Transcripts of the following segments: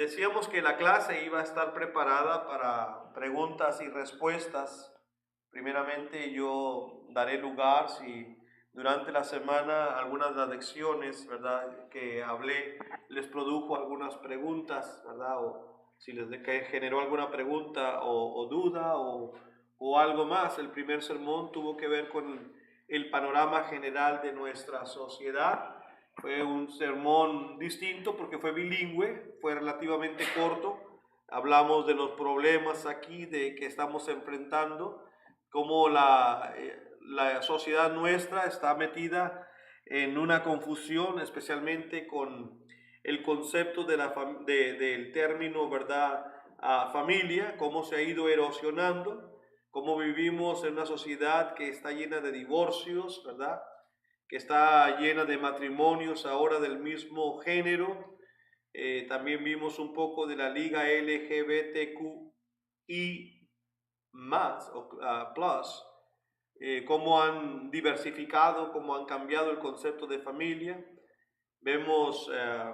Decíamos que la clase iba a estar preparada para preguntas y respuestas. Primeramente yo daré lugar si durante la semana algunas de las lecciones, ¿verdad?, que hablé les produjo algunas preguntas, ¿verdad? O si les generó alguna pregunta o duda o algo más. El primer sermón tuvo que ver con el panorama general de nuestra sociedad. Fue un sermón distinto porque fue bilingüe, fue relativamente corto. Hablamos de los problemas aquí de que estamos enfrentando, cómo la sociedad nuestra está metida en una confusión, especialmente con el concepto del término, ¿verdad? Familia, cómo se ha ido erosionando, cómo vivimos en una sociedad que está llena de divorcios, ¿verdad?, que está llena de matrimonios ahora del mismo género. También vimos un poco de la liga LGBTQI más o plus, cómo han diversificado, cómo han cambiado el concepto de familia. Vemos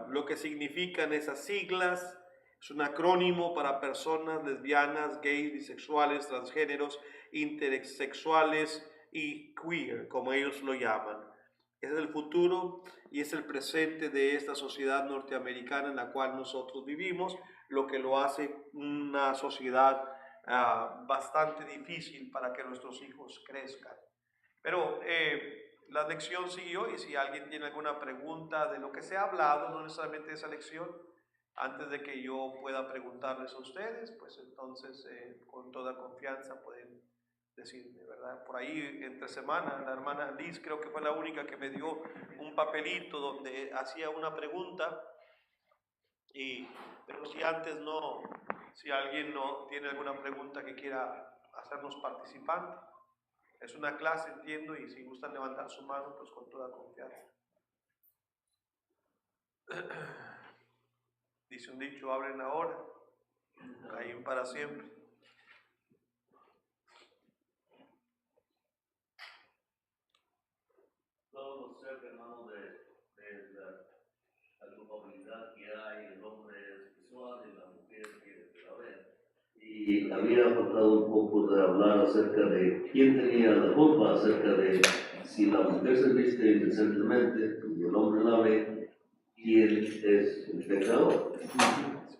lo que significan esas siglas. Es un acrónimo para personas lesbianas, gays, bisexuales, transgéneros, intersexuales y queer, como ellos lo llaman. Es el futuro y es el presente de esta sociedad norteamericana en la cual nosotros vivimos, lo que lo hace una sociedad bastante difícil para que nuestros hijos crezcan. Pero la lección siguió y si alguien tiene alguna pregunta de lo que se ha hablado, no necesariamente de esa lección, antes de que yo pueda preguntarles a ustedes, pues entonces con toda confianza pueden decirme, ¿verdad? Por ahí entre semana la hermana Liz creo que fue la única que me dio un papelito donde hacía una pregunta, pero si antes no, si alguien no tiene alguna pregunta que quiera hacernos participantes. Es una clase, entiendo, y si gustan levantar su mano, pues con toda confianza. Dice un dicho, abren ahora, caen para siempre. Todos los seres, hermanos, de la culpabilidad que hay, el hombre es sexual y la mujer quiere saber. Y había faltado un poco de hablar acerca de quién tenía la culpa, acerca de si la mujer se viste indecentemente y el hombre la ve, quién es el pecador.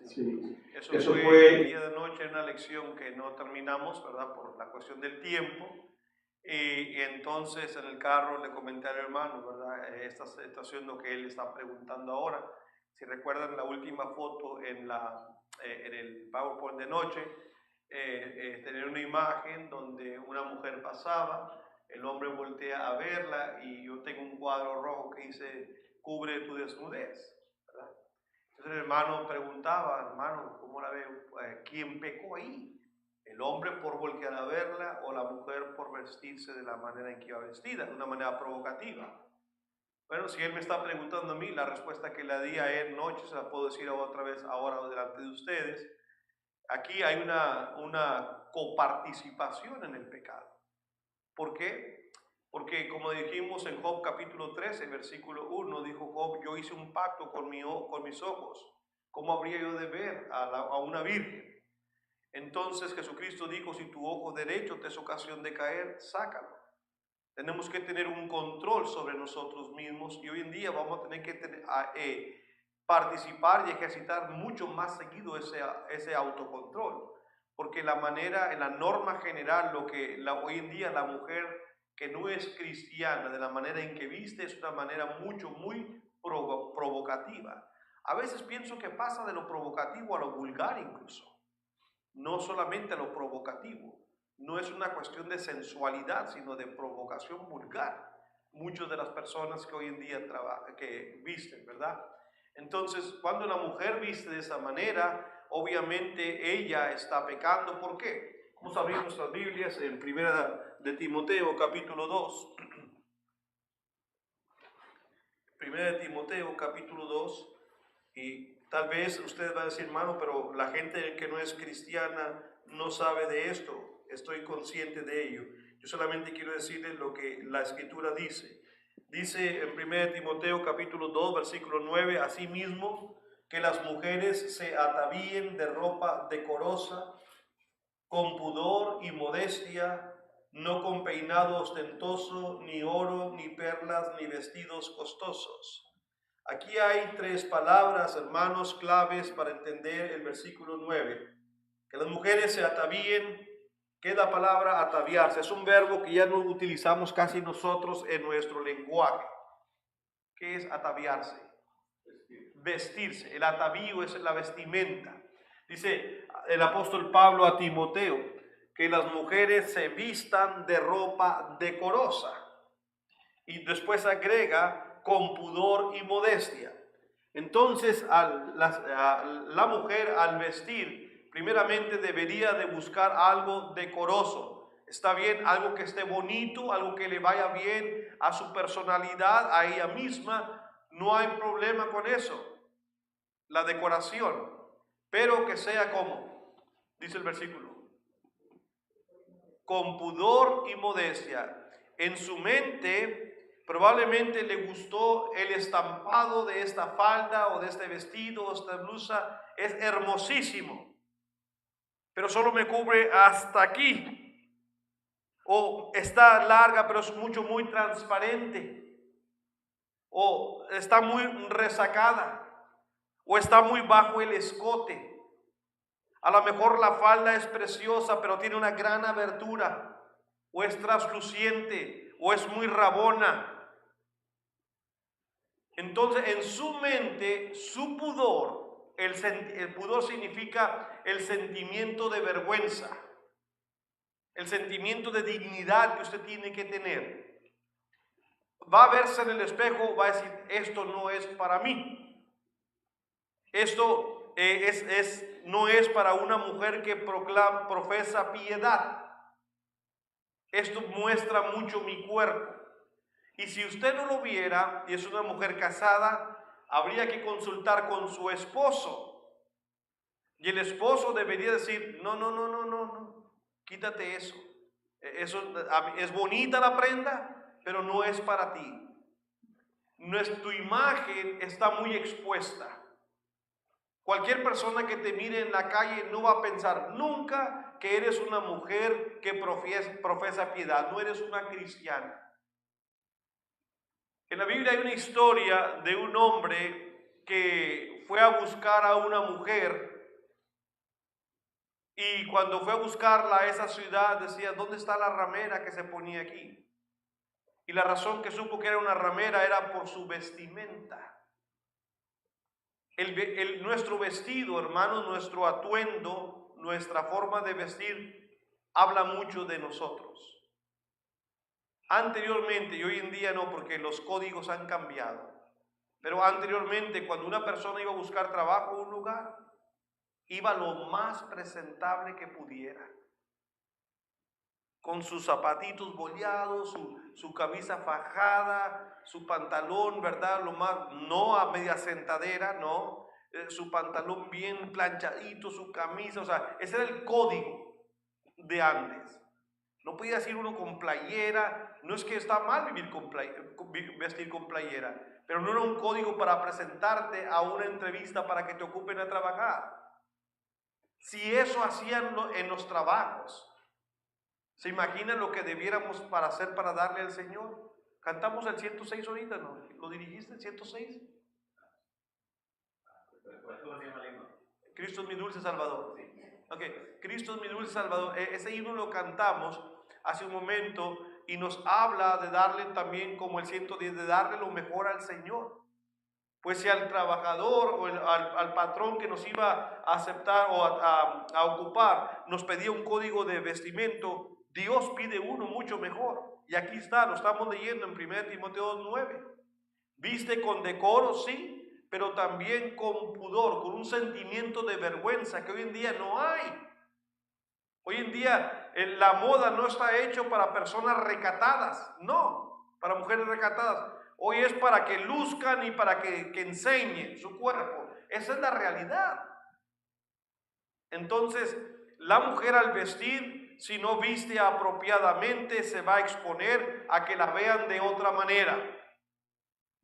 Sí. Eso fue el día de noche en una lección que no terminamos, ¿verdad? Por la cuestión del tiempo. Y entonces en el carro le comenté al hermano, ¿verdad? Esta situación lo que él está preguntando ahora. Si recuerdan la última foto en el PowerPoint de noche, tener una imagen donde una mujer pasaba, el hombre voltea a verla y yo tengo un cuadro rojo que dice, cubre tu desnudez, ¿verdad? Entonces el hermano preguntaba, hermano, ¿cómo la veo? ¿Quién pecó ahí? ¿El hombre por voltear a verla o la mujer por vestirse de la manera en que iba vestida, de una manera provocativa? Bueno, si él me está preguntando a mí, la respuesta que le di a él noche se la puedo decir otra vez ahora delante de ustedes. Aquí hay una coparticipación en el pecado. ¿Por qué? Porque como dijimos en Job capítulo 13, versículo 1, dijo Job, yo hice un pacto con mis ojos. ¿Cómo habría yo de ver a una virgen? Entonces Jesucristo dijo, si tu ojo derecho te es ocasión de caer, sácalo. Tenemos que tener un control sobre nosotros mismos y hoy en día vamos a tener que participar y ejercitar mucho más seguido ese autocontrol. Porque la manera, en la norma general, hoy en día la mujer que no es cristiana, de la manera en que viste, es una manera muy provocativa. A veces pienso que pasa de lo provocativo a lo vulgar incluso. No solamente a lo provocativo. No es una cuestión de sensualidad, sino de provocación vulgar. Muchas de las personas que hoy en día que visten, ¿verdad? Entonces, cuando la mujer viste de esa manera, obviamente ella está pecando. ¿Por qué? Vamos a abrir nuestras Biblias en Primera de Timoteo, capítulo 2. Primera de Timoteo, capítulo 2. Y tal vez usted va a decir, hermano, pero la gente que no es cristiana no sabe de esto. Estoy consciente de ello. Yo solamente quiero decirles lo que la Escritura dice. Dice en 1 Timoteo capítulo 2, versículo 9, asimismo, que las mujeres se atavíen de ropa decorosa, con pudor y modestia, no con peinado ostentoso, ni oro, ni perlas, ni vestidos costosos. Aquí hay 3 palabras, hermanos, claves para entender el versículo 9. Que las mujeres se atavíen. ¿Qué es la palabra ataviarse? Es un verbo que ya no utilizamos casi nosotros en nuestro lenguaje. ¿Qué es ataviarse? Vestirse. El atavío es la vestimenta. Dice el apóstol Pablo a Timoteo que las mujeres se vistan de ropa decorosa. Y después agrega con pudor y modestia. Entonces la mujer al vestir primeramente debería de buscar algo decoroso. Está bien, algo que esté bonito, algo que le vaya bien a su personalidad, a ella misma. No hay problema con eso, la decoración, pero que sea como, dice el versículo, con pudor y modestia. En su mente probablemente le gustó el estampado de esta falda o de este vestido o esta blusa. Es hermosísimo, pero solo me cubre hasta aquí. O está larga, pero es muy transparente. O está muy resacada. O está muy bajo el escote. A lo mejor la falda es preciosa, pero tiene una gran abertura. O es trasluciente, o es muy rabona. Entonces, en su mente, su pudor, el pudor significa el sentimiento de vergüenza, el sentimiento de dignidad que usted tiene que tener. Va a verse en el espejo, va a decir, esto no es para mí. Esto no es para una mujer que profesa piedad. Esto muestra mucho mi cuerpo. Y si usted no lo viera y es una mujer casada, habría que consultar con su esposo. Y el esposo debería decir, no, quítate eso. Eso es bonita la prenda, pero no es para ti. Tu imagen está muy expuesta. Cualquier persona que te mire en la calle no va a pensar nunca que eres una mujer que profesa piedad, no eres una cristiana. En la Biblia hay una historia de un hombre que fue a buscar a una mujer y cuando fue a buscarla a esa ciudad decía, ¿dónde está la ramera que se ponía aquí? Y la razón que supo que era una ramera era por su vestimenta. Nuestro vestido, hermanos, nuestro atuendo, nuestra forma de vestir, habla mucho de nosotros. Anteriormente, y hoy en día no, porque los códigos han cambiado, pero anteriormente, cuando una persona iba a buscar trabajo en un lugar, iba lo más presentable que pudiera, con sus zapatitos boleados, su camisa fajada, su pantalón, ¿verdad? No a media sentadera, no, su pantalón bien planchadito, su camisa, o sea, ese era el código de antes. No podía ir uno con playera, no es que está mal vestir con playera, pero no era un código para presentarte a una entrevista para que te ocupen a trabajar. Si eso hacían en los trabajos, ¿se imaginan lo que debiéramos para hacer para darle al Señor? Cantamos el 106 ahorita, ¿no? ¿Lo dirigiste el 106? Cristo es mi dulce Salvador. Ok, Cristo es mi dulce Salvador. Ese himno lo cantamos hace un momento y nos habla de darle también como el 110, de darle lo mejor al Señor. Pues si al trabajador o al patrón que nos iba a aceptar o a ocupar nos pedía un código de vestimento, Dios pide uno mucho mejor. Y aquí está, lo estamos leyendo en 1 Timoteo 2:9. Viste con decoro, sí, pero también con pudor, con un sentimiento de vergüenza que hoy en día no hay. Hoy en día la moda no está hecho para personas recatadas, no, para mujeres recatadas. Hoy es para que luzcan y para que enseñen su cuerpo. Esa es la realidad. Entonces, la mujer al vestir, si no viste apropiadamente, se va a exponer a que la vean de otra manera.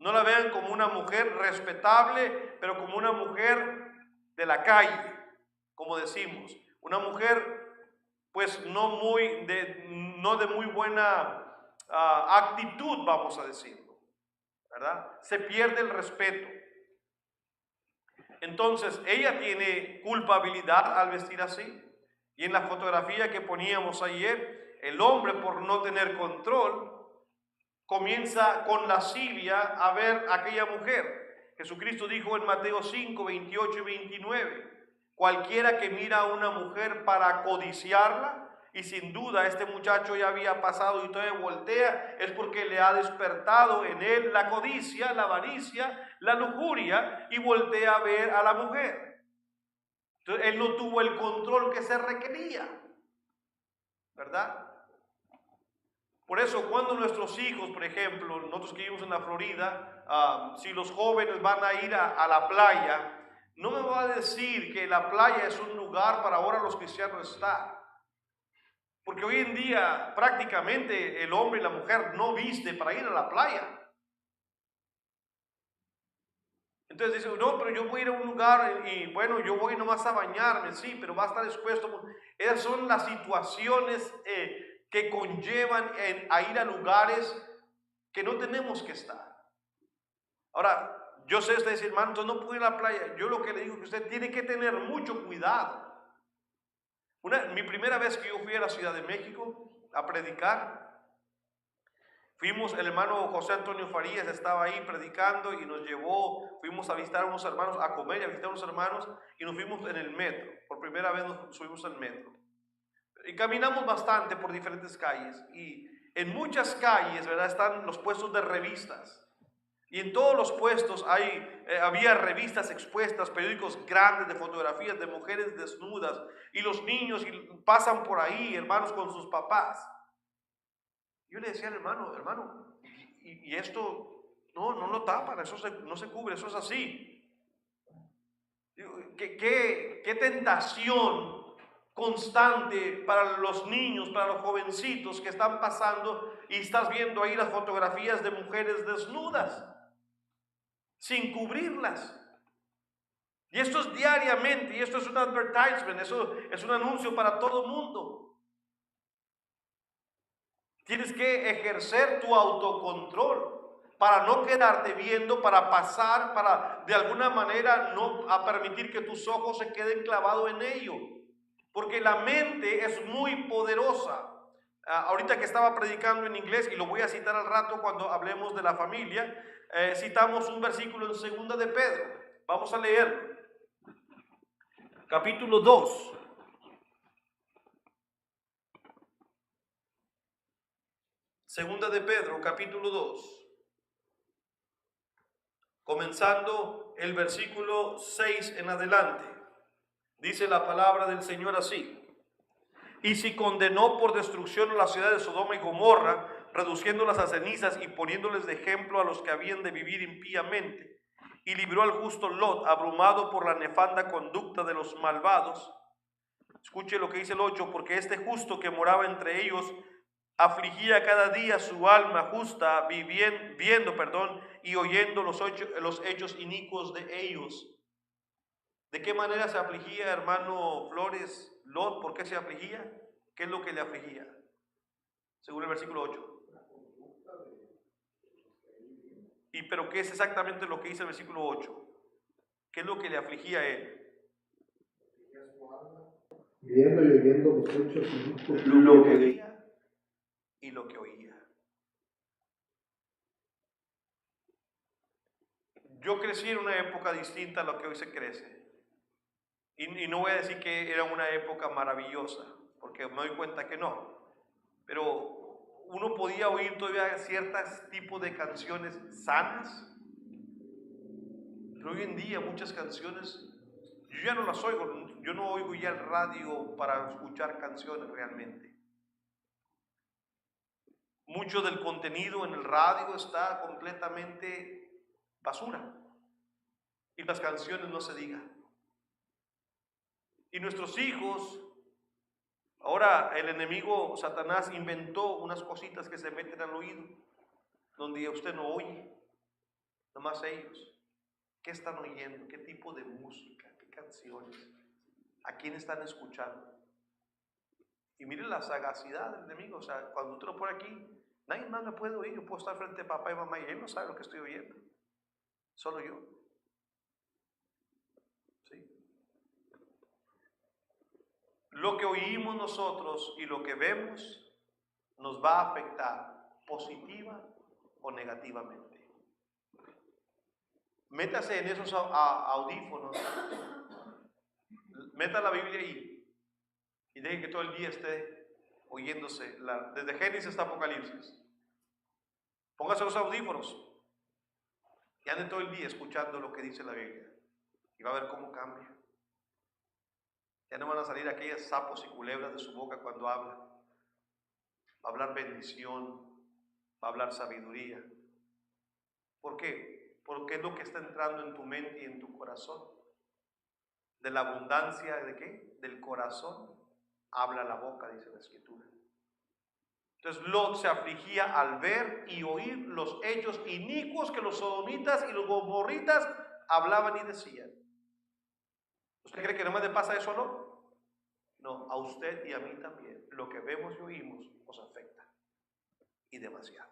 No la vean como una mujer respetable, pero como una mujer de la calle, como decimos. Una mujer, pues, no de muy buena actitud, vamos a decirlo, ¿verdad? Se pierde el respeto. Entonces, ella tiene culpabilidad al vestir así. Y en la fotografía que poníamos ayer, el hombre, por no tener control, comienza con lascivia a ver a aquella mujer. Jesucristo dijo en Mateo 5, 28 y 29, cualquiera que mira a una mujer para codiciarla, y sin duda este muchacho ya había pasado y todavía voltea, es porque le ha despertado en él la codicia, la avaricia, la lujuria, y voltea a ver a la mujer. Entonces él no tuvo el control que se requería, ¿verdad? Por eso cuando nuestros hijos, por ejemplo, nosotros que vivimos en la Florida, si los jóvenes van a ir a la playa, no me va a decir que la playa es un lugar para ahora los cristianos estar. Porque hoy en día prácticamente el hombre y la mujer no viste para ir a la playa. Entonces dice, no, pero yo voy a ir a un lugar y bueno, yo voy nomás a bañarme, sí, pero va a estar expuesto. Esas son las situaciones que conllevan a ir a lugares que no tenemos que estar. Ahora, yo sé usted dice, hermano, entonces no puedo ir a la playa. Yo lo que le digo es que usted tiene que tener mucho cuidado. Mi primera vez que yo fui a la Ciudad de México a predicar, el hermano José Antonio Farías estaba ahí predicando y nos llevó, fuimos a visitar a unos hermanos, a comer y a visitar a unos hermanos, y nos fuimos en el metro. Por primera vez nos subimos al metro. Y caminamos bastante por diferentes calles, y en muchas calles, ¿verdad?, están los puestos de revistas. Y en todos los puestos había revistas expuestas, periódicos grandes de fotografías de mujeres desnudas, y los niños pasan por ahí, hermanos, con sus papás. Yo le decía al hermano, y esto no lo tapan, eso no se cubre, eso es así. ¿Qué tentación constante para los niños, para los jovencitos que están pasando y estás viendo ahí las fotografías de mujeres desnudas, sin cubrirlas? Y esto es diariamente, y esto es un advertisement, eso es un anuncio para todo el mundo. Tienes que ejercer tu autocontrol para no quedarte viendo, para pasar, para de alguna manera no a permitir que tus ojos se queden clavados en ello. Porque la mente es muy poderosa. Ahorita que estaba predicando en inglés, y lo voy a citar al rato cuando hablemos de la familia, citamos un versículo en 2 de Pedro. Vamos a leerlo. Capítulo 2. Segunda de Pedro, capítulo 2, comenzando el versículo 6 en adelante, dice la palabra del Señor así: y si condenó por destrucción a la ciudad de Sodoma y Gomorra, reduciéndolas a cenizas y poniéndoles de ejemplo a los que habían de vivir impíamente, y libró al justo Lot, abrumado por la nefanda conducta de los malvados. Escuche lo que dice el 8, porque este justo que moraba entre ellos afligía cada día su alma justa, viendo y oyendo los hechos inicuos de ellos. ¿De qué manera se afligía, hermano Flores, Lot? ¿Por qué se afligía? ¿Qué es lo que le afligía? Según el versículo 8. Pero ¿qué es exactamente lo que dice el versículo 8? ¿Qué es lo que le afligía a él? Viendo y oyendo los hechos inicuos. Lo que veía y lo que oía. Yo crecí en una época distinta a lo que hoy se crece. Y no voy a decir que era una época maravillosa, porque me doy cuenta que no. Pero uno podía oír todavía ciertos tipos de canciones sanas. Pero hoy en día muchas canciones, yo ya no las oigo. Yo no oigo ya el radio para escuchar canciones realmente. Mucho del contenido en el radio está completamente basura. Y las canciones no se digan. Y nuestros hijos, ahora el enemigo Satanás inventó unas cositas que se meten al oído, donde usted no oye. Nomás ellos. ¿Qué están oyendo? ¿Qué tipo de música? ¿Qué canciones? ¿A quién están escuchando? Y miren la sagacidad del enemigo. O sea, cuando usted lo pone aquí, nadie más me puede oír. Yo puedo estar frente a papá y mamá y él no sabe lo que estoy oyendo. Solo yo. ¿Sí? Lo que oímos nosotros y lo que vemos nos va a afectar positiva o negativamente. Métase en esos audífonos, meta la Biblia ahí y deje que todo el día esté oyéndose desde Génesis hasta Apocalipsis. Póngase los audífonos y ande todo el día escuchando lo que dice la Biblia y va a ver cómo cambia. Ya no van a salir aquellos sapos y culebras de su boca cuando habla. Va a hablar bendición, va a hablar sabiduría. ¿Por qué? Porque es lo que está entrando en tu mente y en tu corazón. De la abundancia ¿de qué? Del corazón habla la boca, dice la Escritura. Entonces Lot se afligía al ver y oír los hechos inicuos que los sodomitas y los gomorritas hablaban y decían. ¿Usted cree que no me le pasa eso, no? No, a usted y a mí también. Lo que vemos y oímos nos afecta. Y demasiado.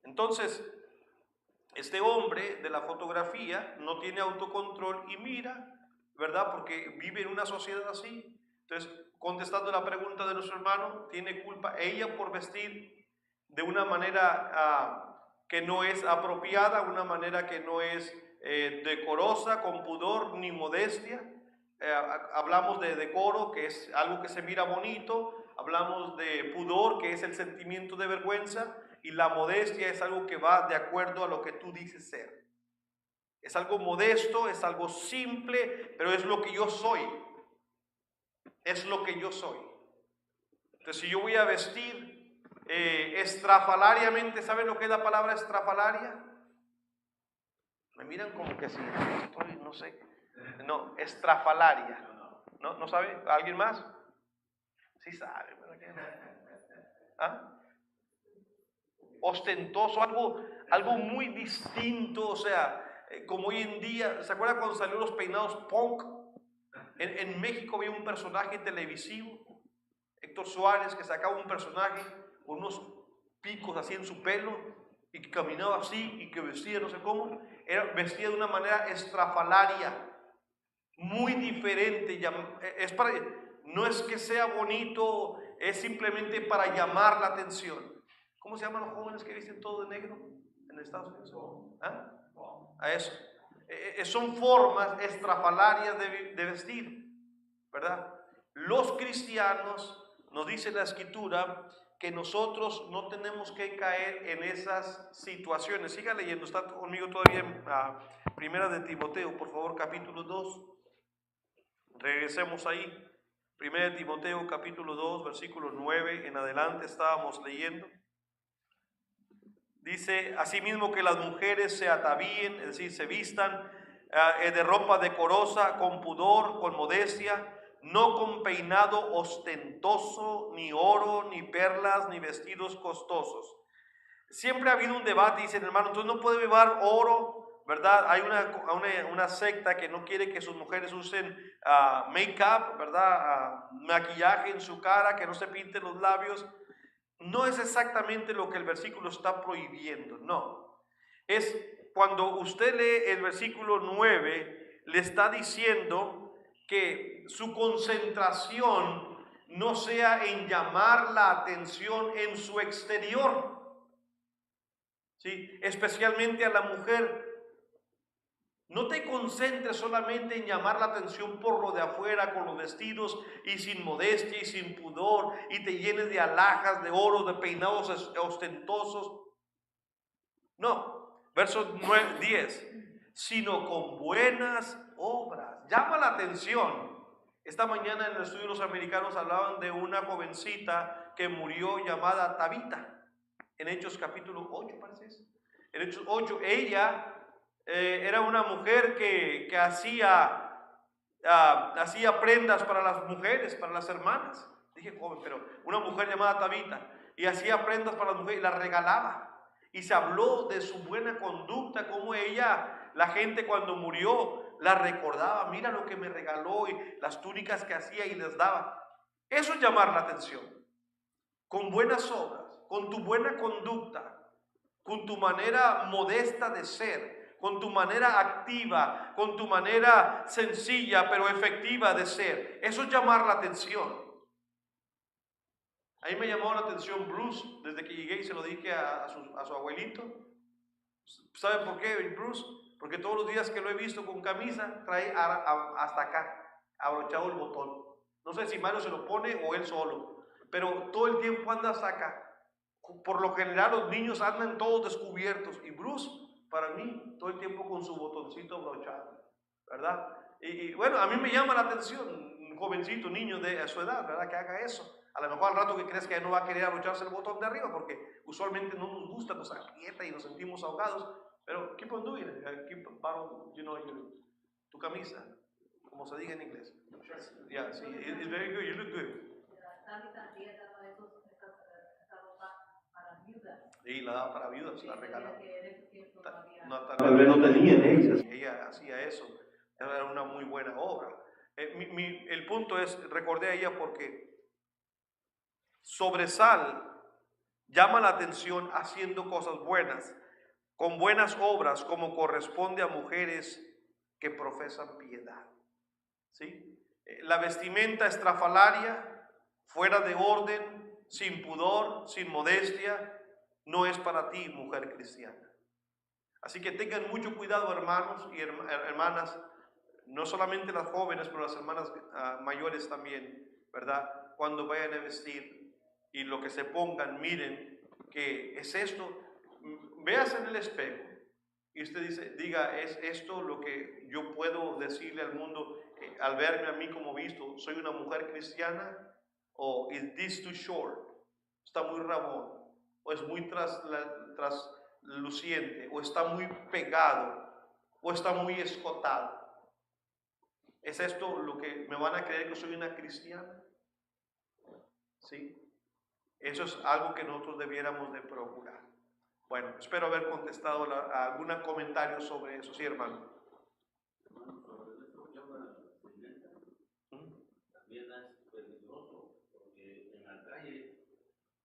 Entonces, este hombre de la fotografía no tiene autocontrol y mira, ¿verdad? Porque vive en una sociedad así. Entonces, contestando la pregunta de nuestro hermano, ¿tiene culpa ella por vestir de una manera que no es apropiada, una manera que no es decorosa, con pudor ni modestia? Hablamos de decoro, que es algo que se mira bonito. Hablamos de pudor, que es el sentimiento de vergüenza. Y la modestia es algo que va de acuerdo a lo que tú dices ser. Es algo modesto, es algo simple, pero es lo que yo soy. Es lo que yo soy. Entonces, si yo voy a vestir estrafalariamente, ¿saben lo que es la palabra estrafalaria? Me miran como que si estoy, no sé. No, estrafalaria. ¿No sabe? ¿Alguien más? Sí sabe. ¿Ah? Ostentoso, algo muy distinto, o sea, como hoy en día, ¿se acuerdan cuando salieron los peinados punk? En México había un personaje televisivo, Héctor Suárez, que sacaba un personaje con unos picos así en su pelo y que caminaba así y que vestía no sé cómo, vestía de una manera estrafalaria, muy diferente. No es que sea bonito, es simplemente para llamar la atención. ¿Cómo se llaman los jóvenes que visten todo de negro en Estados Unidos? ¿Ah? A eso. Son formas estrafalarias de vestir, ¿verdad? Los cristianos, nos dice la Escritura, que nosotros no tenemos que caer en esas situaciones. Siga leyendo, está conmigo todavía en Primera de Timoteo, por favor, capítulo 2. Regresemos ahí. Primera de Timoteo, capítulo 2, versículo 9 en adelante estábamos leyendo. Dice, asimismo que las mujeres se atavíen, es decir, se vistan de ropa decorosa, con pudor, con modestia, no con peinado ostentoso, ni oro, ni perlas, ni vestidos costosos. Siempre ha habido un debate, dicen hermano, entonces no puede llevar oro, ¿verdad? Hay una secta que no quiere que sus mujeres usen make-up, ¿verdad? Maquillaje en su cara, que no se pinten los labios. No es exactamente lo que el versículo está prohibiendo, no. Es cuando usted lee el versículo 9, le está diciendo que su concentración no sea en llamar la atención en su exterior, ¿sí? Especialmente a la mujer. No te concentres solamente en llamar la atención por lo de afuera, con los vestidos y sin modestia y sin pudor, y te llenes de alhajas, de oro, de peinados ostentosos. No, verso 10, sino con buenas obras. Llama la atención. Esta mañana en el estudio de los americanos hablaban de una jovencita que murió llamada Tabita. En Hechos capítulo 8 parece eso. En Hechos 8 ella... era una mujer que hacía prendas para las mujeres, para las hermanas. Dije joven, pero una mujer llamada Tabita, y hacía prendas para las mujeres y las regalaba. Y se habló de su buena conducta, como ella, la gente cuando murió, la recordaba. Mira lo que me regaló y las túnicas que hacía y les daba. Eso es llamar la atención. Con buenas obras, con tu buena conducta, con tu manera modesta de ser, con tu manera activa, con tu manera sencilla pero efectiva de ser. Eso es llamar la atención. A mí me llamó la atención Bruce desde que llegué y se lo dije a su abuelito. ¿Sabe por qué, Bruce? Porque todos los días que lo he visto con camisa trae hasta acá, abrochado el botón. No sé si Mario se lo pone o él solo, pero todo el tiempo anda hasta acá. Por lo general los niños andan todos descubiertos y Bruce, para mí, todo el tiempo con su botoncito abrochado, ¿verdad? Y bueno, a mí me llama la atención un jovencito, un niño de su edad, ¿verdad? Que haga eso. A lo mejor al rato que crees que no va a querer abrocharse el botón de arriba porque usualmente no nos gusta, nos aprieta y nos sentimos ahogados. Pero keep on doing it. Keep on, tu camisa, como se diga en inglés. Yeah, sí, it's very good. You look good. Y la daba para viudas, la regalaba. Tal vez no tenían ellas. Ella hacía eso. Era una muy buena obra. El punto es, recordé a ella porque sobresal, llama la atención haciendo cosas buenas, con buenas obras, como corresponde a mujeres que profesan piedad. ¿Sí? La vestimenta estrafalaria, fuera de orden, sin pudor, sin modestia, no es para ti, mujer cristiana. Así que tengan mucho cuidado, hermanos y hermanas, no solamente las jóvenes, pero las hermanas mayores también, ¿verdad? Cuando vayan a vestir y lo que se pongan, miren que es esto. Veas en el espejo y usted diga, ¿es esto lo que yo puedo decirle al mundo al verme a mí como visto? ¿Soy una mujer cristiana? ¿O is this too short? ¿Está muy rabón? ¿O es muy trasluciente? ¿O está muy pegado? ¿O está muy escotado? ¿Es esto lo que me van a creer que soy una cristiana? ¿Sí? Eso es algo que nosotros debiéramos de procurar. Bueno, espero haber contestado a algún comentario sobre eso. Sí, hermano. También es peligroso, porque en la calle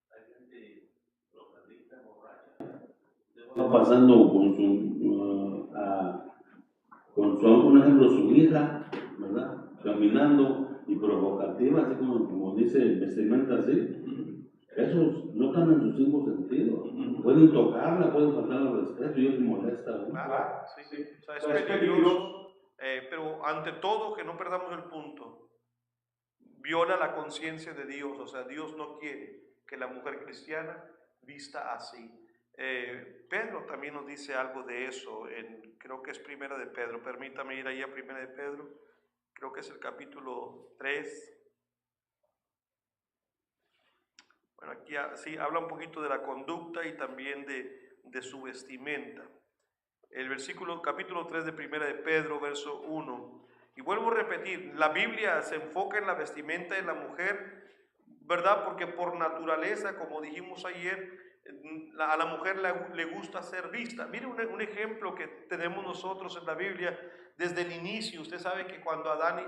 hay gente drogadicta, borracha. Va pasando con un ejemplo, su hija, ¿verdad? Caminando y provocativa, así como dice, vestimenta así. Esos no están en sus cinco sentidos. Pueden tocarla, pueden faltar al respeto y eso molesta. ¿No? Claro, sí. O sea, es peligroso, pero ante todo que no perdamos el punto. Viola la conciencia de Dios, o sea, Dios no quiere que la mujer cristiana vista así. Pedro también nos dice algo de eso, creo que es Primera de Pedro, permítame ir ahí a Primera de Pedro, creo que es el capítulo 3. Bueno, aquí sí habla un poquito de la conducta y también de su vestimenta. El capítulo 3 de Primera de Pedro, verso 1. Y vuelvo a repetir, la Biblia se enfoca en la vestimenta de la mujer, ¿verdad? Porque por naturaleza, como dijimos ayer, a la mujer le gusta ser vista. Mire un ejemplo que tenemos nosotros en la Biblia desde el inicio. Usted sabe que cuando Adán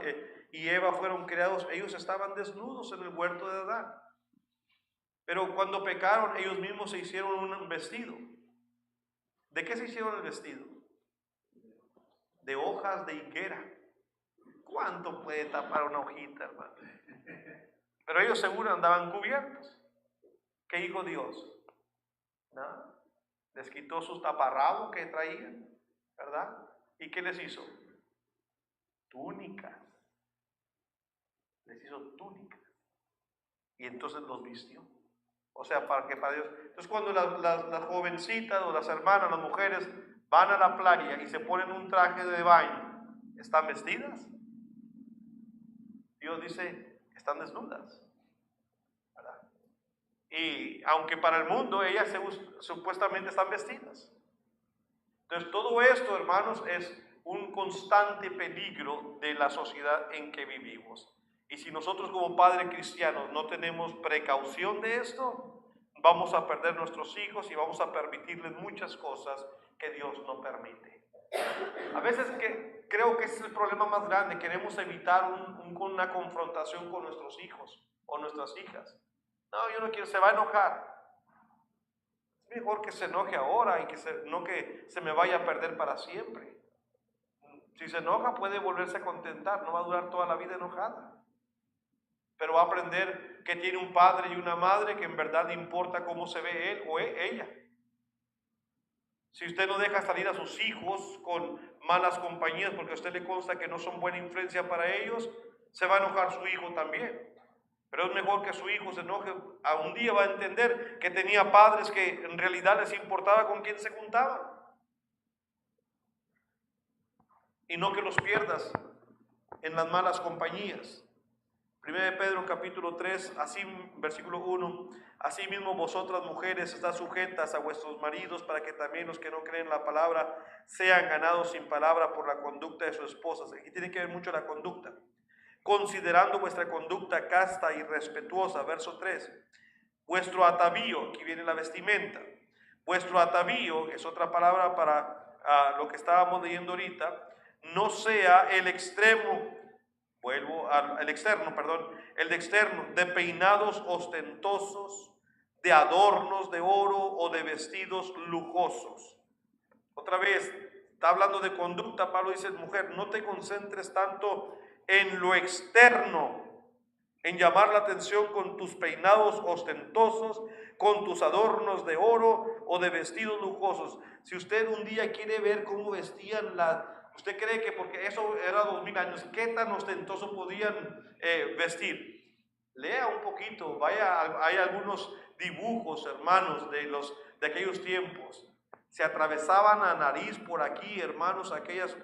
y Eva fueron creados, ellos estaban desnudos en el huerto de Adán. Pero cuando pecaron, ellos mismos se hicieron un vestido. ¿De qué se hicieron el vestido? De hojas de higuera. ¿Cuánto puede tapar una hojita, hermano? Pero ellos seguro andaban cubiertos. ¿Qué hizo Dios? ¿No? Les quitó sus taparrabos que traían, ¿verdad? ¿Y qué les hizo? Túnicas. Les hizo túnicas. Y entonces los vistió. O sea, para Dios. Entonces cuando las jovencitas o las hermanas, las mujeres van a la playa y se ponen un traje de baño, ¿están vestidas? Dios dice, están desnudas, ¿verdad? Y aunque para el mundo ellas supuestamente están vestidas. Entonces todo esto, hermanos, es un constante peligro de la sociedad en que vivimos. Y si nosotros como padres cristianos no tenemos precaución de esto, vamos a perder nuestros hijos y vamos a permitirles muchas cosas que Dios no permite. A veces creo que ese es el problema más grande. Queremos evitar una confrontación con nuestros hijos o nuestras hijas. No, yo no quiero, se va a enojar. Es mejor que se enoje ahora y no que se me vaya a perder para siempre. Si se enoja puede volverse a contentar, no va a durar toda la vida enojada. Pero va a aprender que tiene un padre y una madre que en verdad le importa cómo se ve él o ella. Si usted no deja salir a sus hijos con malas compañías porque a usted le consta que no son buena influencia para ellos, se va a enojar su hijo también. Pero es mejor que su hijo se enoje. A un día va a entender que tenía padres que en realidad les importaba con quién se juntaban. Y no que los pierdas en las malas compañías. 1 Pedro capítulo 3, así versículo 1, así mismo vosotras mujeres estad sujetas a vuestros maridos para que también los que no creen la palabra sean ganados sin palabra por la conducta de sus esposas. Aquí tiene que ver mucho la conducta. Considerando vuestra conducta casta y respetuosa, verso 3, vuestro atavío, aquí viene la vestimenta, vuestro atavío, es otra palabra para lo que estábamos leyendo ahorita, no sea el extremo, el externo, de peinados ostentosos, de adornos de oro o de vestidos lujosos. Otra vez, está hablando de conducta. Pablo dice, mujer, no te concentres tanto en lo externo, en llamar la atención con tus peinados ostentosos, con tus adornos de oro o de vestidos lujosos. Si usted un día quiere ver cómo vestían usted cree que porque eso era 2000 años, ¿qué tan ostentoso podían vestir? Lea un poquito, hay algunos dibujos, hermanos, de aquellos tiempos. Se atravesaban la nariz por aquí, hermanos, aquellas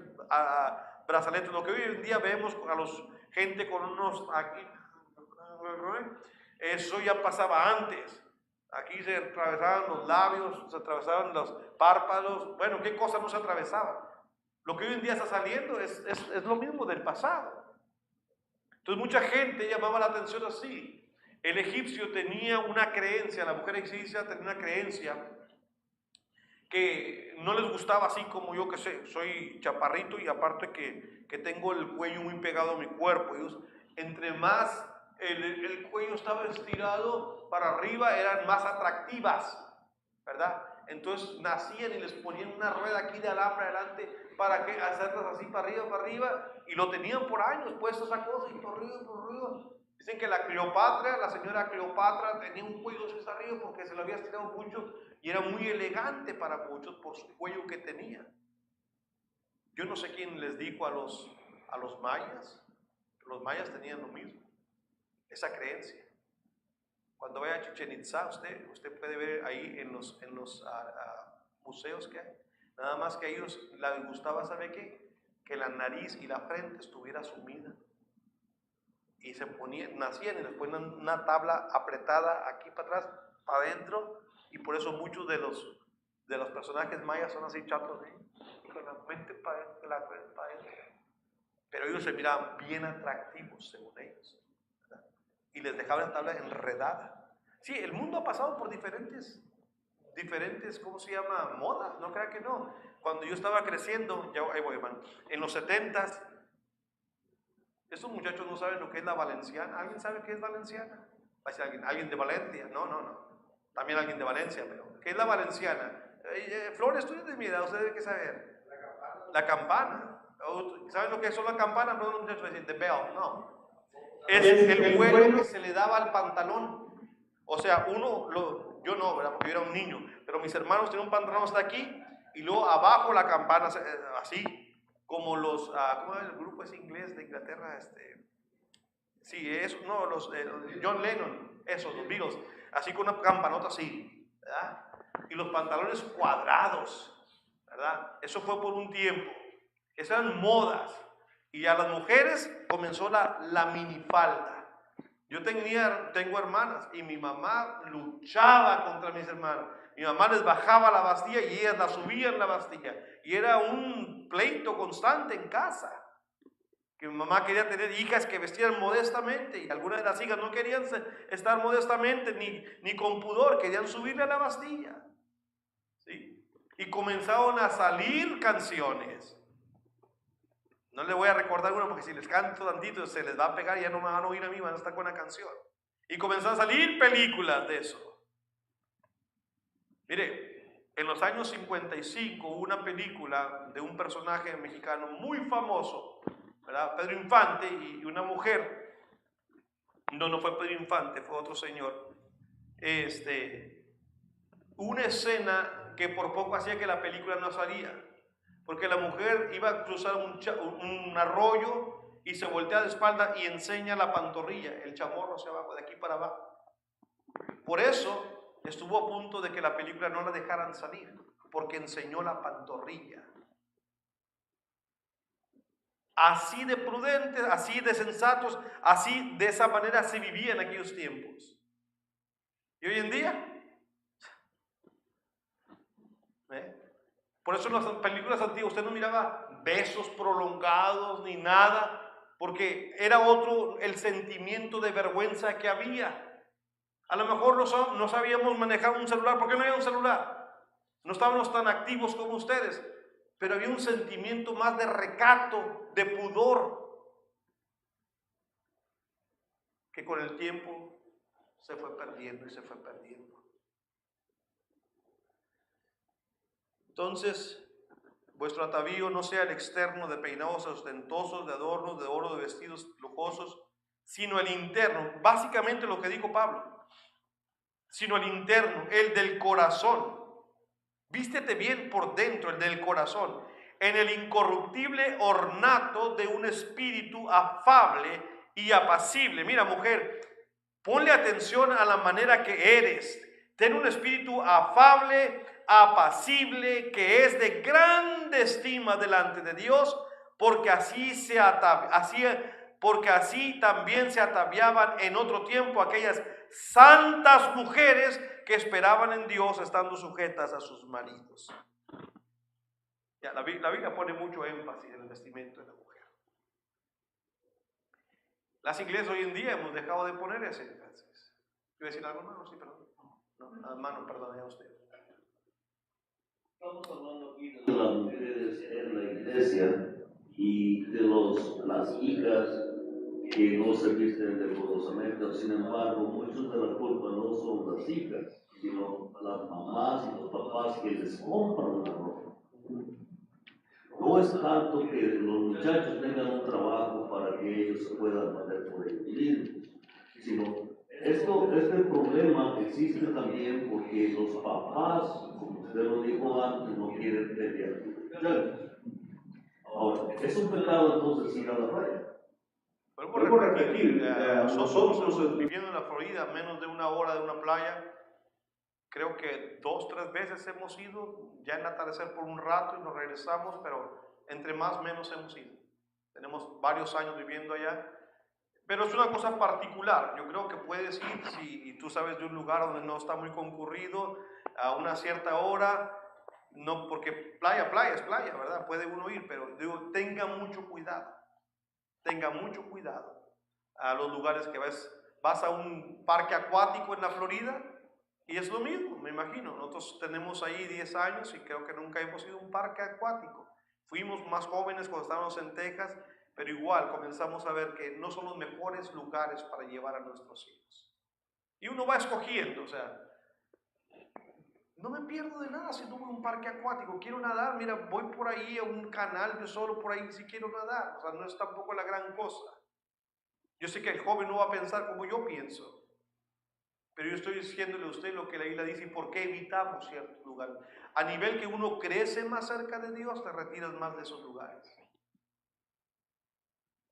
brazaletes. Lo que hoy en día vemos a los gente con unos aquí, eso ya pasaba antes. Aquí se atravesaban los labios, se atravesaban los párpados. Bueno, ¿qué cosa no se atravesaba? Lo que hoy en día está saliendo es lo mismo del pasado. Entonces mucha gente llamaba la atención así. El egipcio tenía una creencia, la mujer egipcia tenía una creencia que no les gustaba así como yo, que soy chaparrito y aparte que tengo el cuello muy pegado a mi cuerpo. Ellos, entre más el cuello estaba estirado para arriba, eran más atractivas, ¿verdad? Entonces nacían y les ponían una rueda aquí de alambre adelante para que hacerlas así para arriba, y lo tenían por años puesto esa cosa y por arriba. Dicen que la señora Cleopatra tenía un cuello así arriba porque se lo había estirado mucho y era muy elegante para muchos por su cuello que tenía. Yo no sé quién les dijo a los mayas. Los mayas tenían lo mismo, esa creencia. Cuando vaya a Chichén Itzá, usted puede ver ahí en los museos que hay. Nada más que a ellos les gustaba, ¿sabe qué? Que la nariz y la frente estuviera sumida. Y nacían y les ponían una tabla apretada aquí para atrás, para adentro. Y por eso muchos de los personajes mayas son así chatos, con la frente para adentro, la frente para adentro. Pero ellos se miraban bien atractivos, según ellos, ¿verdad? Y les dejaban la tabla enredada. Sí, el mundo ha pasado por diferentes, ¿cómo se llama? Modas, no crea que no. Cuando yo estaba creciendo, ahí voy, hermano, en los 70s, estos muchachos no saben lo que es la valenciana. ¿Alguien sabe qué es valenciana? Va a decir alguien de Valencia. No. También alguien de Valencia, pero ¿qué es la valenciana? Flores, tú eres de mi edad, usted debe que saber. La campana. ¿Saben lo que es la campana? No, muchachos dicen the bell, no. Es el vuelo que se le daba al pantalón. O sea, yo no, ¿verdad? Porque yo era un niño, pero mis hermanos tenían un pantalón hasta aquí y luego abajo la campana, así, como ¿cómo es el grupo ese inglés de Inglaterra? John Lennon, los Beatles, así con una campanota así, ¿verdad? Y los pantalones cuadrados, ¿verdad? Eso fue por un tiempo. Esas eran modas. Y a las mujeres comenzó la minifalda. Yo tengo hermanas y mi mamá luchaba contra mis hermanas. Mi mamá les bajaba la bastilla y ellas la subían la bastilla. Y era un pleito constante en casa. Que mi mamá quería tener hijas que vestieran modestamente y algunas de las hijas no querían estar modestamente ni con pudor, querían subirle a la Bastilla. ¿Sí? Y comenzaron a salir canciones. No les voy a recordar una porque si les canto tantito se les va a pegar y ya no me van a oír a mí, van a estar con la canción. Y comenzaron a salir películas de eso. Mire, en los años 55 hubo una película de un personaje mexicano muy famoso, ¿verdad? Pedro Infante y una mujer. No fue Pedro Infante, fue otro señor. Una escena que por poco hacía que la película no salía, porque la mujer iba a cruzar un arroyo y se voltea de espalda y enseña la pantorrilla, el chamorro hacia abajo, de aquí para abajo. Por eso estuvo a punto de que la película no la dejaran salir, porque enseñó la pantorrilla. Así de prudentes, así de sensatos, así de esa manera se vivía en aquellos tiempos. Y hoy en día, por eso en las películas antiguas usted no miraba besos prolongados ni nada, porque era otro el sentimiento de vergüenza que había. A lo mejor no sabíamos manejar un celular, ¿por qué no había un celular? No estábamos tan activos como ustedes, pero había un sentimiento más de recato, de pudor, que con el tiempo se fue perdiendo y se fue perdiendo. Entonces, vuestro atavío no sea el externo de peinados ostentosos, de adornos, de oro, de vestidos lujosos, sino el interno. Básicamente lo que dijo Pablo, sino el interno, el del corazón. Vístete bien por dentro, el del corazón, en el incorruptible ornato de un espíritu afable y apacible. Mira, mujer, ponle atención a la manera que eres. Ten un espíritu afable, apacible, que es de grande estima delante de Dios, porque así también se ataviaban en otro tiempo aquellas santas mujeres que esperaban en Dios estando sujetas a sus maridos. Ya, la Biblia pone mucho énfasis en el vestimento de la mujer. Las iglesias hoy en día hemos dejado de poner ese énfasis. ¿Quiere decir algo? No, sí, perdón. No, hermano, perdón, ya usted. Estamos hablando aquí de las mujeres en la iglesia y de las hijas que no se visten decorosamente. Sin embargo, muchos de la culpa no son las hijas, sino las mamás y los papás que les compran la ropa. No es tanto que los muchachos tengan un trabajo para que ellos se puedan valer por ellos mismos, sino este problema existe también porque los papás, como usted lo dijo antes, no quieren pelear. Ahora, es un pecado entonces ir a la raya. Vuelvo a repetir, nosotros viviendo en la Florida, menos de una hora de una playa, creo que 2 o 3 veces hemos ido, ya en atardecer por un rato y nos regresamos, pero entre más o menos hemos ido. Tenemos varios años viviendo allá, pero es una cosa particular. Yo creo que puedes ir, si tú sabes de un lugar donde no está muy concurrido, a una cierta hora, no, porque playa es playa, ¿verdad? Puede uno ir, pero digo, tenga mucho cuidado a los lugares que vas a un parque acuático en la Florida y es lo mismo, me imagino. Nosotros tenemos ahí 10 años y creo que nunca hemos ido a un parque acuático. Fuimos más jóvenes cuando estábamos en Texas, pero igual comenzamos a ver que no son los mejores lugares para llevar a nuestros hijos. Y uno va escogiendo, o sea, no me pierdo de nada si no voy a un parque acuático. Quiero nadar, mira, voy por ahí a un canal, yo solo por ahí si quiero nadar. O sea, no es tampoco la gran cosa. Yo sé que el joven no va a pensar como yo pienso, pero yo estoy diciéndole a usted lo que la Biblia dice y por qué evitamos ciertos lugares. A nivel que uno crece más cerca de Dios, te retiras más de esos lugares.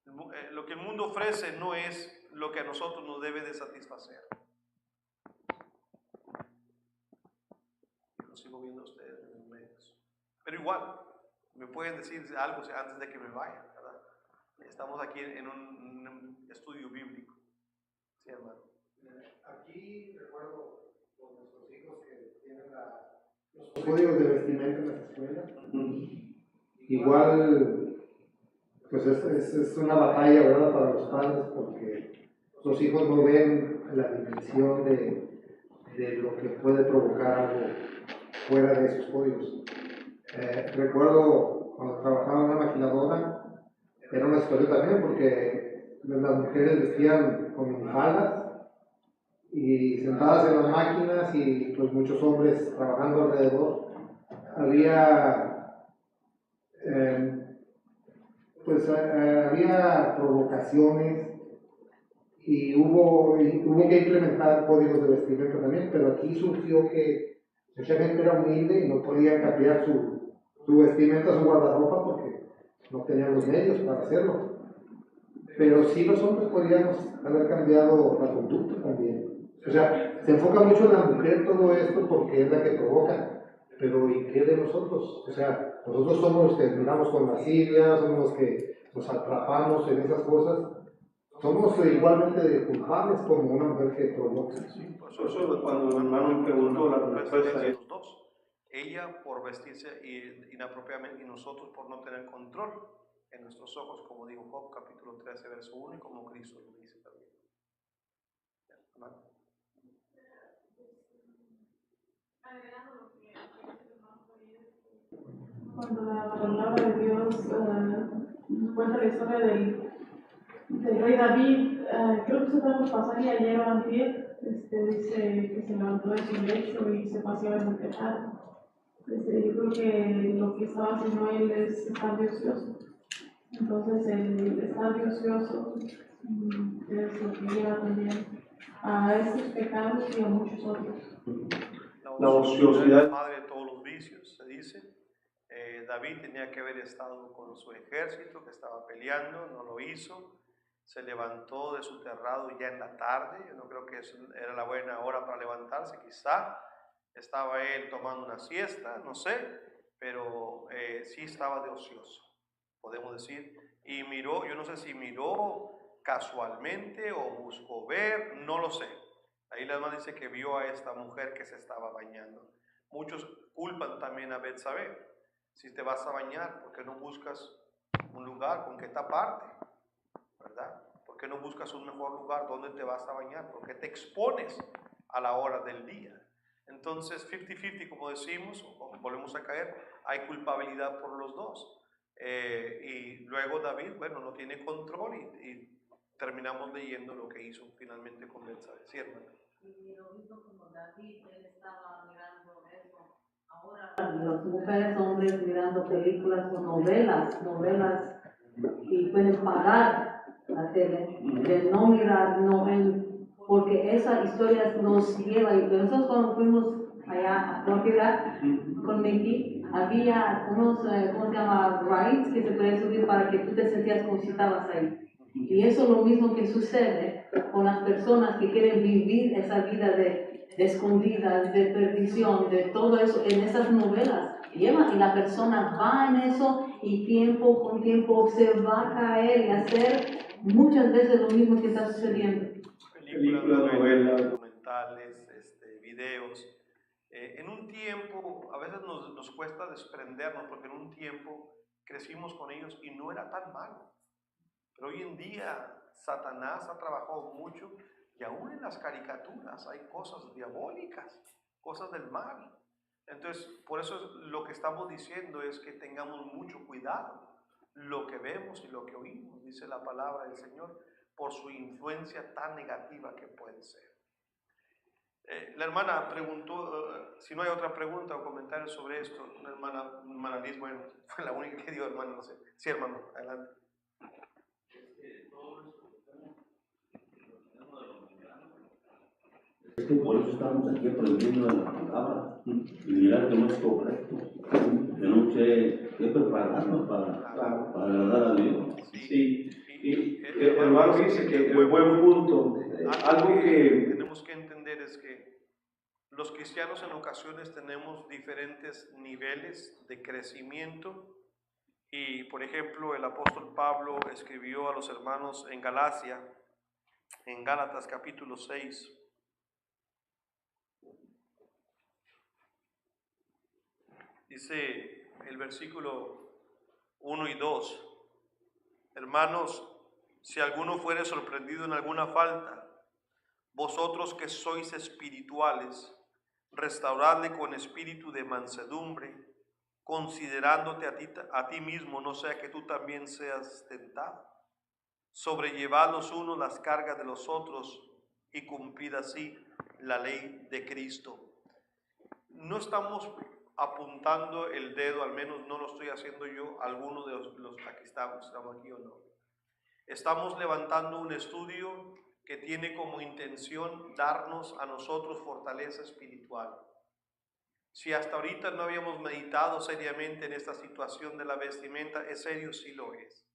Lo que el mundo ofrece no es lo que a nosotros nos debe de satisfacer. Lo sigo viendo a ustedes en los medios. Pero igual, me pueden decir algo antes de que me vaya, ¿verdad? Estamos aquí en un estudio bíblico. Sí, hermano. Aquí recuerdo con nuestros hijos que tienen los códigos de vestimenta en las escuelas. Igual pues es una batalla, ¿verdad?, para los padres, porque los hijos no ven la dimensión de lo que puede provocar algo fuera de esos códigos. Recuerdo cuando trabajaba en una maquiladora, era una situación también porque las mujeres vestían con minifaldas y sentadas en las máquinas y pues muchos hombres trabajando alrededor. Había provocaciones y hubo que implementar códigos de vestimenta también, pero aquí surgió que mucha gente era humilde y no podía cambiar su vestimenta, su guardarropa, porque no tenían los medios para hacerlo. Pero sí los hombres podríamos haber cambiado la conducta también. O sea, se enfoca mucho en la mujer todo esto porque es la que provoca, pero ¿y qué de nosotros? O sea, nosotros somos los que miramos con lascivia, somos los que nos atrapamos en esas cosas. Somos igualmente culpables como una mujer que provoca. Sí, por eso cuando mi hermano me preguntó, la respuesta es los dos. Ella por vestirse inapropiadamente y nosotros por no tener control en nuestros ojos, como dijo Job, capítulo 13, verso 1, y como Cristo lo dice también. ¿Vale? Cuando la palabra de Dios cuenta la historia del rey David, creo que se trata un pasaje ayer o antier, dice que se levantó de su lecho y se paseaba en el tejado. Yo creo que lo que estaba haciendo él es estar de ocioso. Entonces el estar de ocioso es lo que lleva también a estos pecados y a muchos otros. La ociosidad es madre de todos los vicios, se dice. David tenía que haber estado con su ejército que estaba peleando, no lo hizo. Se levantó de su terrado ya en la tarde. Yo no creo que era la buena hora para levantarse, quizá estaba él tomando una siesta, no sé, pero sí estaba de ocioso, podemos decir. Y miró, yo no sé si miró casualmente o buscó ver, no lo sé. Ahí la hermana dice que vio a esta mujer que se estaba bañando. Muchos culpan también a Betsabé. Si te vas a bañar, ¿por qué no buscas un lugar con que taparte? ¿Verdad? ¿Por qué no buscas un mejor lugar donde te vas a bañar? ¿Por qué te expones a la hora del día? Entonces, 50-50, como decimos, o volvemos a caer, hay culpabilidad por los dos. Y luego David, bueno, no tiene control y terminamos leyendo lo que hizo finalmente con Betsabé. Sí, hermano. Y lo mismo como David, él estaba mirando eso. Ahora las mujeres, hombres mirando películas o novelas, y pueden pagar la tele, de no mirar, porque esa historia nos lleva. Y nosotros cuando fuimos allá a Florida con Mickey, había unos, ¿cómo se llama? Rides que se pueden subir para que tú te sentías como si estabas ahí. Y eso es lo mismo que sucede con las personas que quieren vivir esa vida de escondidas, de perdición, de todo eso en esas novelas. Y la persona va en eso y tiempo con tiempo se va a caer y hacer muchas veces lo mismo que está sucediendo. Películas, novelas, documentales, videos. En un tiempo, a veces nos cuesta desprendernos porque en un tiempo crecimos con ellos y no era tan malo. Pero hoy en día Satanás ha trabajado mucho y aún en las caricaturas hay cosas diabólicas, cosas del mal. Entonces, por eso lo que estamos diciendo es que tengamos mucho cuidado lo que vemos y lo que oímos, dice la palabra del Señor, por su influencia tan negativa que puede ser. La hermana preguntó, si no hay otra pregunta o comentario sobre esto, una hermana Liz, bueno, fue la única que dio, hermano, no sé. Sí, hermano, adelante. Es que por eso estamos aquí aprendiendo de la palabra y mirar que no es correcto. Tenemos que prepararnos para agradar a Dios. Sí. Y el hermano dice que el buen punto, algo que tenemos que entender es que los cristianos en ocasiones tenemos diferentes niveles de crecimiento. Y por ejemplo, el apóstol Pablo escribió a los hermanos en Galacia, en Gálatas capítulo 6. Dice el versículo 1 y 2, Hermanos, si alguno fuere sorprendido en alguna falta, vosotros que sois espirituales, restauradle con espíritu de mansedumbre, considerándote a ti mismo, no sea que tú también seas tentado. Sobrellevad los unos las cargas de los otros y cumplid así la ley de Cristo. No estamos apuntando el dedo, al menos no lo estoy haciendo yo, alguno de los que estamos aquí o no. Estamos levantando un estudio que tiene como intención darnos a nosotros fortaleza espiritual. Si hasta ahorita no habíamos meditado seriamente en esta situación de la vestimenta, es serio, sí lo es.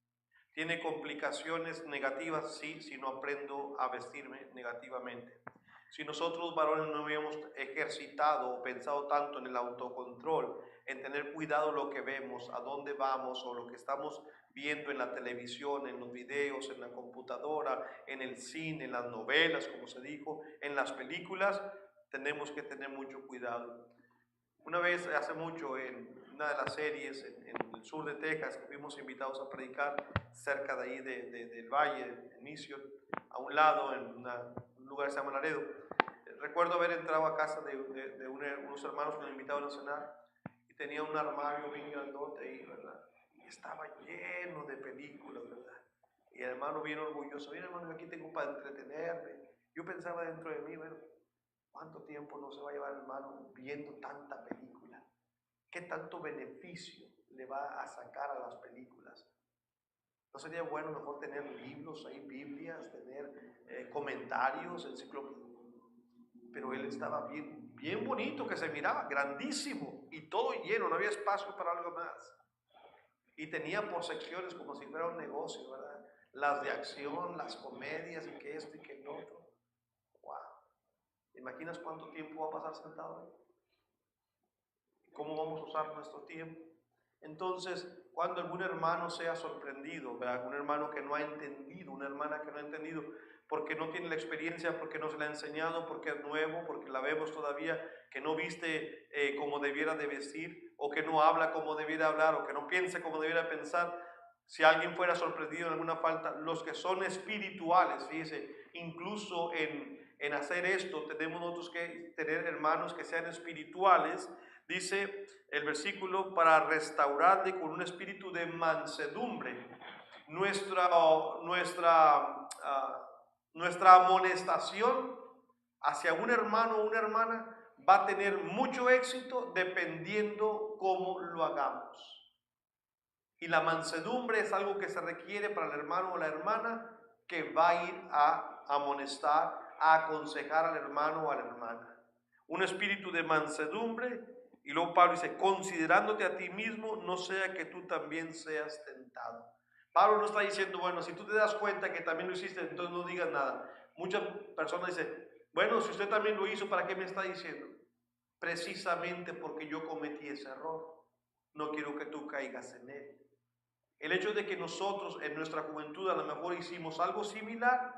¿Tiene complicaciones negativas? Sí, si no aprendo a vestirme negativamente. Si nosotros varones no habíamos ejercitado o pensado tanto en el autocontrol, en tener cuidado lo que vemos, a dónde vamos o lo que estamos viendo en la televisión, en los videos, en la computadora, en el cine, en las novelas, como se dijo, en las películas, tenemos que tener mucho cuidado. Una vez, hace mucho, en una de las series en el sur de Texas, que fuimos invitados a predicar cerca de ahí del valle, en Mission, a un lado, en un lugar que se llama Laredo. Recuerdo haber entrado a casa de unos hermanos que nos invitaban a cenar y tenía un armario bien grandote ahí, ¿verdad? Y estaba lleno de películas, ¿verdad? Y el hermano bien orgulloso, mira hermano, aquí tengo para entretenerme. Yo pensaba dentro de mí, bueno, ¿cuánto tiempo no se va a llevar el hermano viendo tanta película? ¿Qué tanto beneficio le va a sacar a las películas? ¿No sería bueno mejor tener libros ahí, Biblias, tener comentarios, enciclopedias? Pero él estaba bien bonito, que se miraba, grandísimo, y todo lleno, no había espacio para algo más. Y tenía por secciones como si fuera un negocio, ¿verdad? Las de acción, las comedias, y que esto y que el otro. ¡Wow! ¿Te imaginas cuánto tiempo va a pasar sentado ahí? ¿Cómo vamos a usar nuestro tiempo? Entonces, cuando algún hermano sea sorprendido, ¿verdad? Un hermano que no ha entendido, una hermana que no ha entendido, porque no tiene la experiencia, porque no se la ha enseñado, porque es nuevo, porque la vemos todavía, que no viste como debiera de vestir, o que no habla como debiera hablar, o que no piense como debiera pensar. Si alguien fuera sorprendido en alguna falta, los que son espirituales, fíjese, incluso en hacer esto, tenemos nosotros que tener hermanos que sean espirituales. Dice el versículo, para restaurarle con un espíritu de mansedumbre. Nuestra amonestación hacia un hermano o una hermana va a tener mucho éxito dependiendo cómo lo hagamos. Y la mansedumbre es algo que se requiere para el hermano o la hermana que va a ir a amonestar, a aconsejar al hermano o a la hermana. Un espíritu de mansedumbre. Y luego Pablo dice, considerándote a ti mismo, no sea que tú también seas tentado. Pablo no está diciendo, bueno, si tú te das cuenta que también lo hiciste, entonces no digas nada. Muchas personas dicen, bueno, si usted también lo hizo, ¿para qué me está diciendo? Precisamente porque yo cometí ese error. No quiero que tú caigas en él. El hecho de que nosotros en nuestra juventud a lo mejor hicimos algo similar,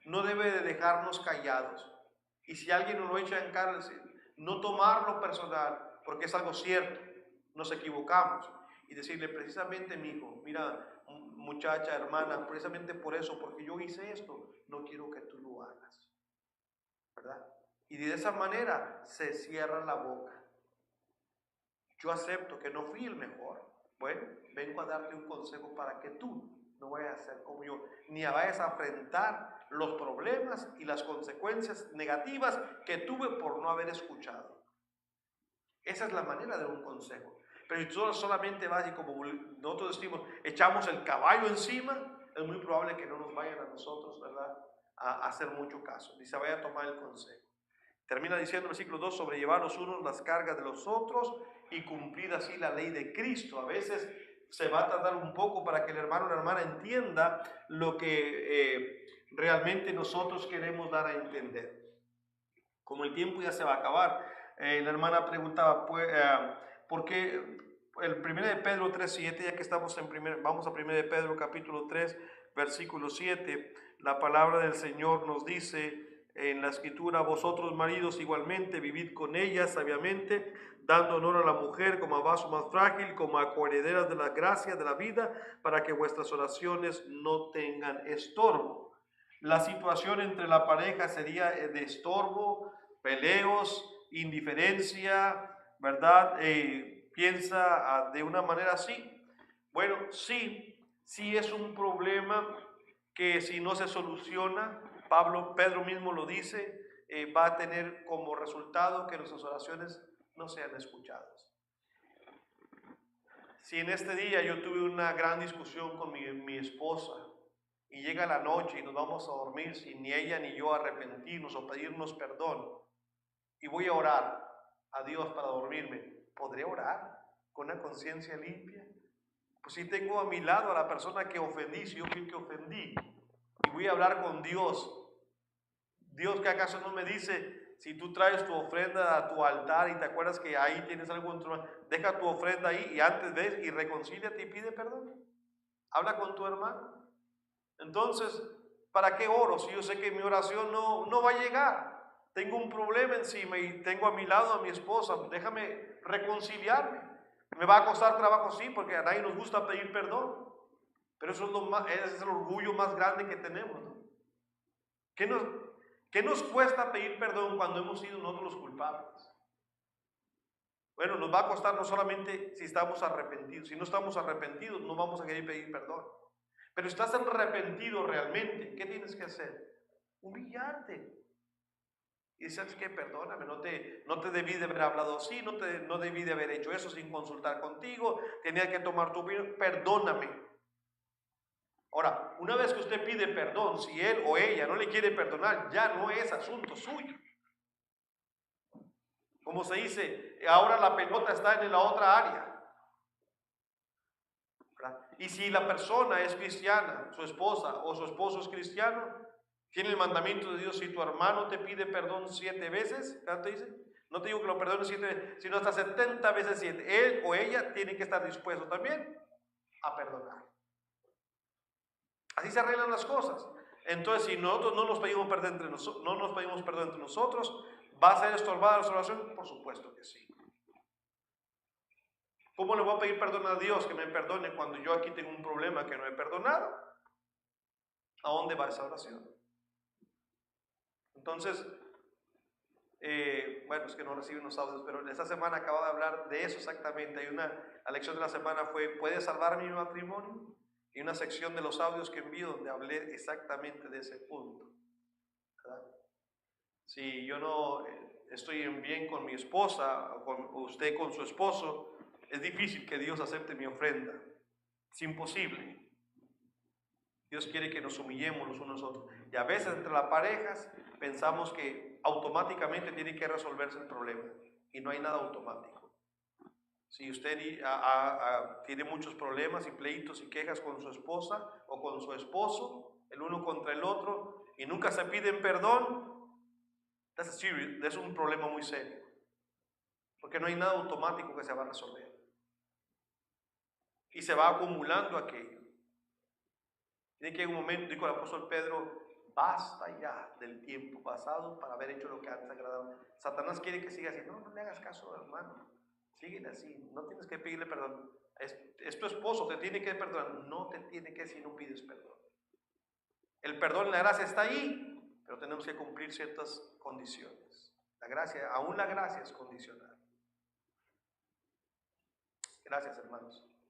no debe de dejarnos callados. Y si alguien nos lo echa en cara, no tomarlo personal, porque es algo cierto, nos equivocamos. Y decirle, precisamente mi hijo, mira, muchacha, hermana, precisamente por eso, porque yo hice esto, no quiero que tú lo hagas, ¿verdad? Y de esa manera se cierra la boca. Yo acepto que no fui el mejor. Bueno, vengo a darte un consejo para que tú no vayas a ser como yo, ni vayas a enfrentar los problemas y las consecuencias negativas que tuve por no haber escuchado. Esa es la manera de un consejo. Pero si tú solamente vas y como nosotros decimos, echamos el caballo encima, es muy probable que no nos vayan a nosotros, ¿verdad?, a hacer mucho caso, ni se vaya a tomar el consejo. Termina diciendo el versículo 2, sobrellevar los unos las cargas de los otros y cumplir así la ley de Cristo. A veces se va a tardar un poco para que el hermano o la hermana entienda lo que realmente nosotros queremos dar a entender. Como el tiempo ya se va a acabar, la hermana preguntaba, ¿por qué el 1 de Pedro 3:7, ya que estamos vamos a 1 de Pedro capítulo 3, versículo 7, la palabra del Señor nos dice, en la escritura, vosotros maridos igualmente, vivid con ellas sabiamente, dando honor a la mujer como a vaso más frágil, como a coherederas de la gracia de la vida, para que vuestras oraciones no tengan estorbo. La situación entre la pareja sería de estorbo, peleos, indiferencia, ¿verdad? Piensa de una manera así. Bueno, sí es un problema que si no se soluciona, Pedro mismo lo dice, va a tener como resultado que nuestras oraciones no sean escuchadas. Si en este día yo tuve una gran discusión con mi esposa y llega la noche y nos vamos a dormir sin ni ella ni yo arrepentirnos o pedirnos perdón y voy a orar a Dios para dormirme, ¿podré orar con una conciencia limpia? Pues si tengo a mi lado a la persona que ofendí, si yo fui el que ofendí, y voy a hablar con Dios, Dios, ¿que acaso no me dice, si tú traes tu ofrenda a tu altar y te acuerdas que ahí tienes algo en tu mano, deja tu ofrenda ahí y antes ves y reconcíliate y pide perdón? Habla con tu hermano. Entonces, ¿para qué oro si yo sé que mi oración no va a llegar? Tengo un problema encima y tengo a mi lado a mi esposa, déjame reconciliarme. Me va a costar trabajo, sí, porque a nadie nos gusta pedir perdón, pero eso ese es el orgullo más grande que tenemos, ¿no? ¿Qué nos cuesta pedir perdón cuando hemos sido nosotros los culpables? Bueno, nos va a costar no solamente si estamos arrepentidos. Si no estamos arrepentidos, no vamos a querer pedir perdón. Pero si estás arrepentido realmente, ¿qué tienes que hacer? Humillarte. Y dices que perdóname, no te debí de haber hablado así, no debí de haber hecho eso sin consultar contigo, tenía que tomar tu opinión, perdóname. Ahora, una vez que usted pide perdón, si él o ella no le quiere perdonar, ya no es asunto suyo. Como se dice, ahora la pelota está en la otra área. ¿Verdad? Y si la persona es cristiana, su esposa o su esposo es cristiano, tiene el mandamiento de Dios, si tu hermano te pide perdón 7 veces, ¿cuánto dice? No te digo que lo perdones 7 veces, sino hasta 70 veces 7. Él o ella tiene que estar dispuesto también a perdonar. Así se arreglan las cosas. Entonces, si nosotros no nos pedimos perdón entre nosotros, ¿va a ser estorbada nuestra oración? Por supuesto que sí. ¿Cómo le voy a pedir perdón a Dios que me perdone cuando yo aquí tengo un problema que no he perdonado? ¿A dónde va esa oración? Entonces, bueno, es que no reciben los audios, pero esta semana acabo de hablar de eso exactamente. La lección de la semana fue, ¿puede salvar mi matrimonio? Y una sección de los audios que envío donde hablé exactamente de ese punto, ¿verdad? Si yo no estoy en bien con mi esposa o con usted con su esposo, es difícil que Dios acepte mi ofrenda. Es imposible. Dios quiere que nos humillemos los unos a los otros. Y a veces entre las parejas pensamos que automáticamente tiene que resolverse el problema. Y no hay nada automático. Si usted tiene muchos problemas y pleitos y quejas con su esposa o con su esposo, el uno contra el otro, y nunca se piden perdón, es un problema muy serio. Porque no hay nada automático que se va a resolver. Y se va acumulando aquello. Tiene que en un momento, dijo el apóstol Pedro, basta ya del tiempo pasado para haber hecho lo que antes agradaba. Satanás quiere que siga así. No le hagas caso, hermano. Síguele así. No tienes que pedirle perdón. Es tu esposo, te tiene que perdonar. No te tiene que si no pides perdón. El perdón, la gracia está ahí, pero tenemos que cumplir ciertas condiciones. Aún la gracia es condicional. Gracias, hermanos.